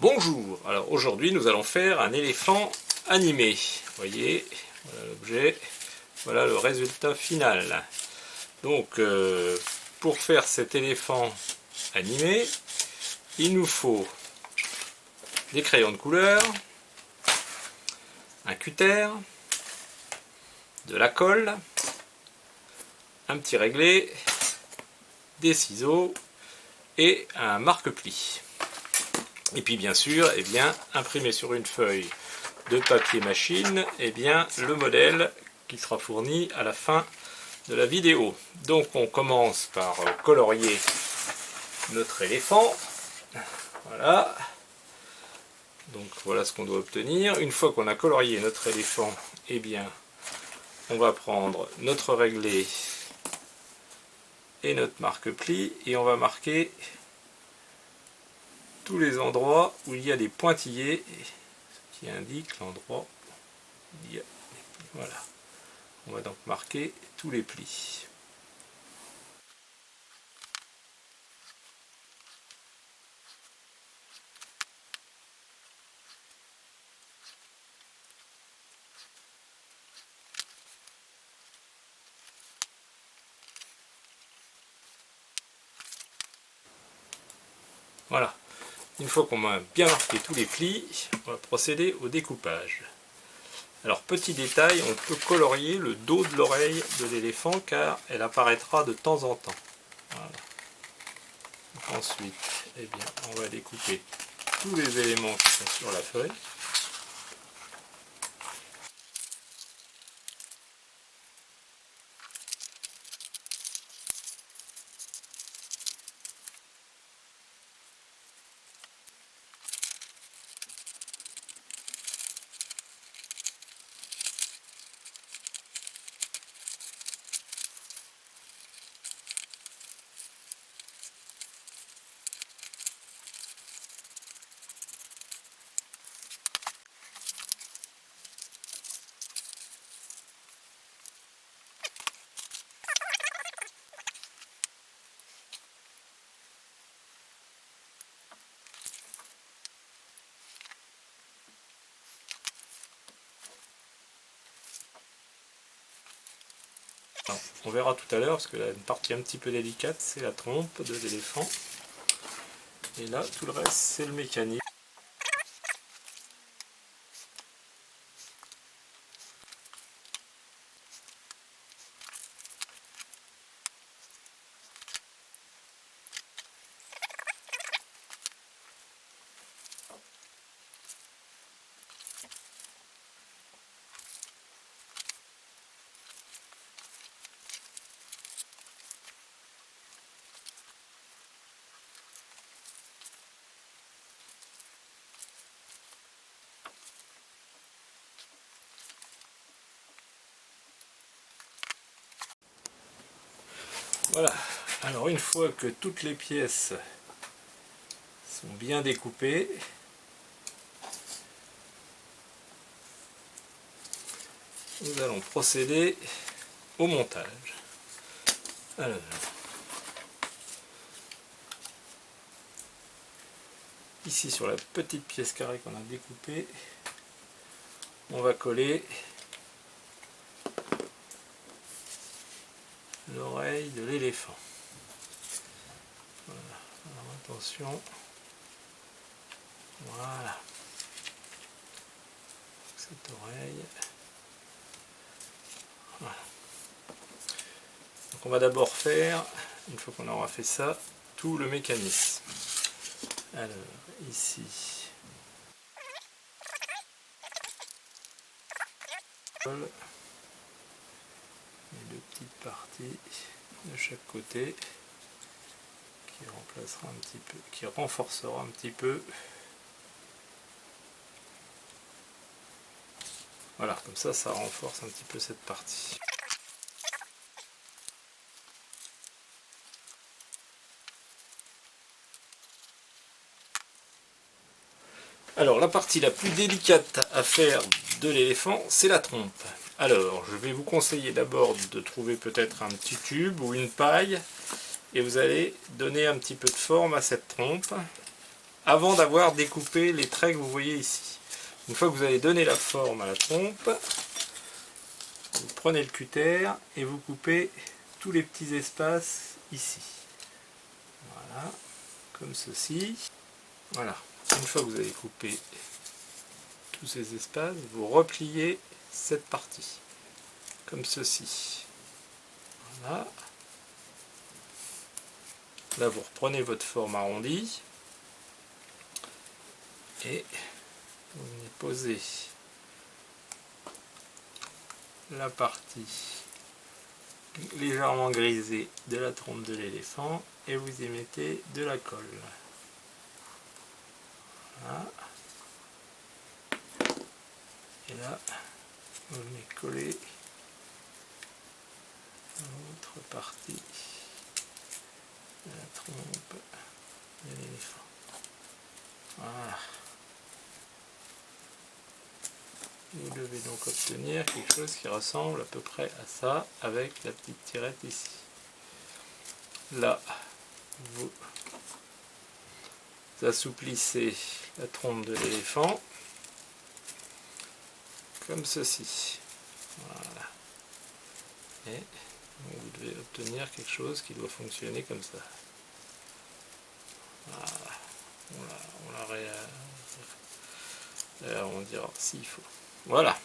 Bonjour, alors aujourd'hui nous allons faire un éléphant animé. Vous voyez, voilà l'objet, voilà le résultat final. Donc pour faire cet éléphant animé, il nous faut des crayons de couleur, un cutter, de la colle, un petit réglé, des ciseaux et un marque-pli. Et puis bien sûr, imprimer sur une feuille de papier machine, le modèle qui sera fourni à la fin de la vidéo. Donc on commence par colorier notre éléphant. Voilà. Donc voilà ce qu'on doit obtenir. Une fois qu'on a colorié notre éléphant, on va prendre notre réglé et notre marque-pli et on va marquer tous les endroits où il y a des pointillés, ce qui indique l'endroit où il y a des plis. Voilà. On va donc marquer tous les plis. Voilà. Une fois qu'on a bien marqué tous les plis, on va procéder au découpage. Alors petit détail, on peut colorier le dos de l'oreille de l'éléphant car elle apparaîtra de temps en temps. Voilà. Donc ensuite, on va découper tous les éléments qui sont sur la feuille. Alors, on verra tout à l'heure, parce que là, une partie un petit peu délicate, c'est la trompe de l'éléphant. Et là, tout le reste, c'est le mécanisme. Voilà, alors une fois que toutes les pièces sont bien découpées, nous allons procéder au montage. Alors, ici sur la petite pièce carrée qu'on a découpée, on va coller l'oreille de l'éléphant. Voilà. Alors attention, voilà, cette oreille. Voilà. Donc on va d'abord faire, une fois qu'on aura fait ça, tout le mécanisme. Alors ici, et deux petites parties de chaque côté qui remplacera un petit peu, qui renforcera un petit peu. Voilà, comme ça, ça renforce un petit peu cette partie. Alors, la partie la plus délicate à faire de l'éléphant, c'est la trompe. Alors, je vais vous conseiller d'abord de trouver peut-être un petit tube ou une paille, et vous allez donner un petit peu de forme à cette trompe. avant d'avoir découpé les traits que vous voyez ici. Une fois que vous avez donné la forme à la trompe, vous prenez le cutter et vous coupez tous les petits espaces ici. Voilà, comme ceci. Voilà, une fois que vous avez coupé tous ces espaces, vous repliez cette partie, comme ceci. Voilà. Là, vous reprenez votre forme arrondie et vous venez poser la partie légèrement grisée de la trompe de l'éléphant et vous y mettez de la colle. Voilà. Et là, vous venez coller l'autre partie de la trompe de l'éléphant. Voilà. Vous devez donc obtenir quelque chose qui ressemble à peu près à ça, avec la petite tirette ici. Là, vous assouplissez la trompe de l'éléphant, comme ceci. Voilà. Et vous devez obtenir quelque chose qui doit fonctionner comme ça. Voilà. On dira s'il faut. Voilà.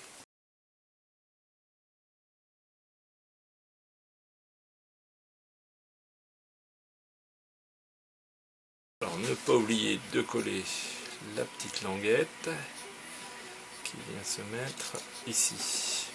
Alors ne pas oublier de coller la petite languette qui vient se mettre ici.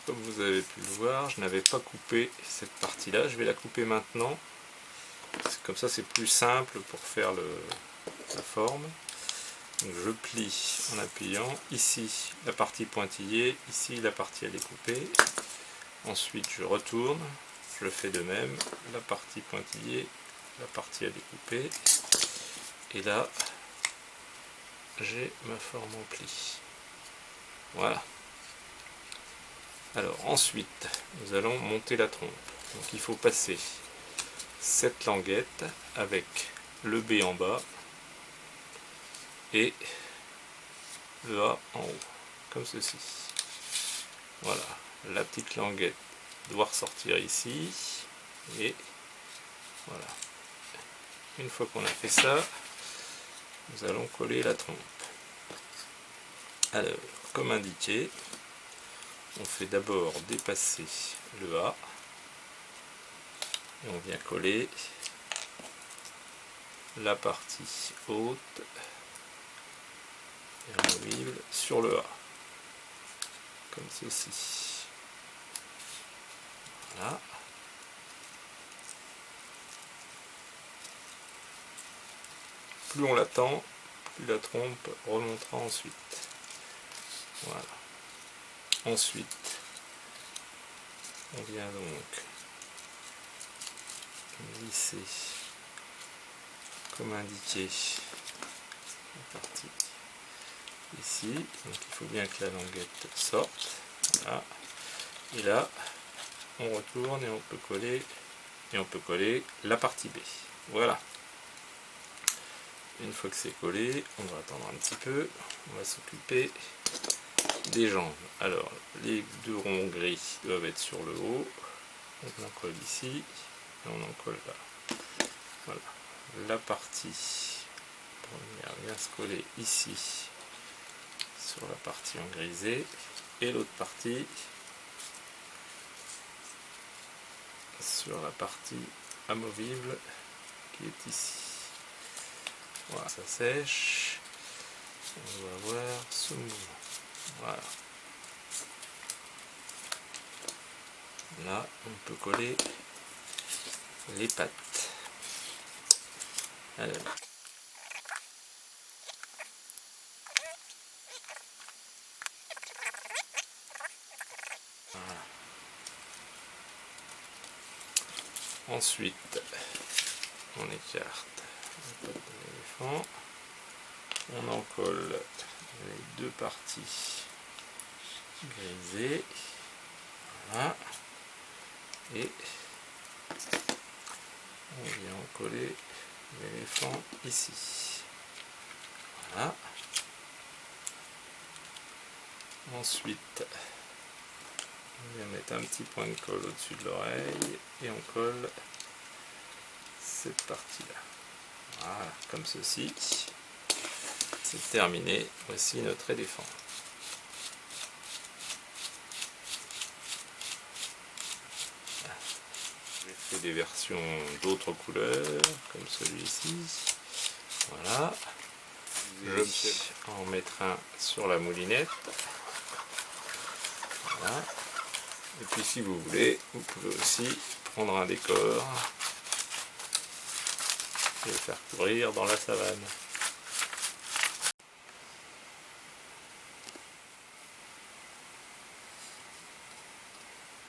Comme vous avez pu le voir, je n'avais pas coupé cette partie-là, je vais la couper maintenant. Comme ça c'est plus simple pour faire la forme. Donc je plie en appuyant, ici la partie pointillée, ici la partie à découper. Ensuite je retourne, je le fais de même, la partie pointillée, la partie à découper. Et là, j'ai ma forme en pli. Voilà. Alors ensuite, nous allons monter la trompe. Donc il faut passer cette languette avec le B en bas et le A en haut, comme ceci. Voilà, la petite languette doit ressortir ici et voilà. Une fois qu'on a fait ça, nous allons coller la trompe. Alors, comme indiqué, on fait d'abord dépasser le A et on vient coller la partie haute et amovible sur le A, comme ceci. Voilà. Plus on l'attend, plus la trompe remontera ensuite. Voilà. Ensuite, on vient donc glisser, comme indiqué, la partie ici. Donc il faut bien que la languette sorte. Voilà. Et là, on retourne et on peut coller la partie B. Voilà. Une fois que c'est collé, on va attendre un petit peu. On va s'occuper des jambes. Alors, les deux ronds gris doivent être sur le haut. On en colle ici et on en colle là. Voilà. La partie première vient se coller ici sur la partie en grisé et l'autre partie sur la partie amovible qui est ici. Voilà, ça sèche. On va avoir ce mouvement. Voilà. Là, on peut coller les pattes. Alors. Voilà. Ensuite, on écarte la patte de l'éléphant. On en colle les deux parties grisées. Voilà. Et on vient coller l'éléphant ici. Voilà. Ensuite, on vient mettre un petit point de colle au-dessus de l'oreille et on colle cette partie-là. Voilà, comme ceci. C'est terminé. Voici notre éléphant. J'ai fait des versions d'autres couleurs, comme celui-ci. Voilà. Je vais en mettre un sur la moulinette. Voilà. Et puis si vous voulez, vous pouvez aussi prendre un décor et le faire courir dans la savane.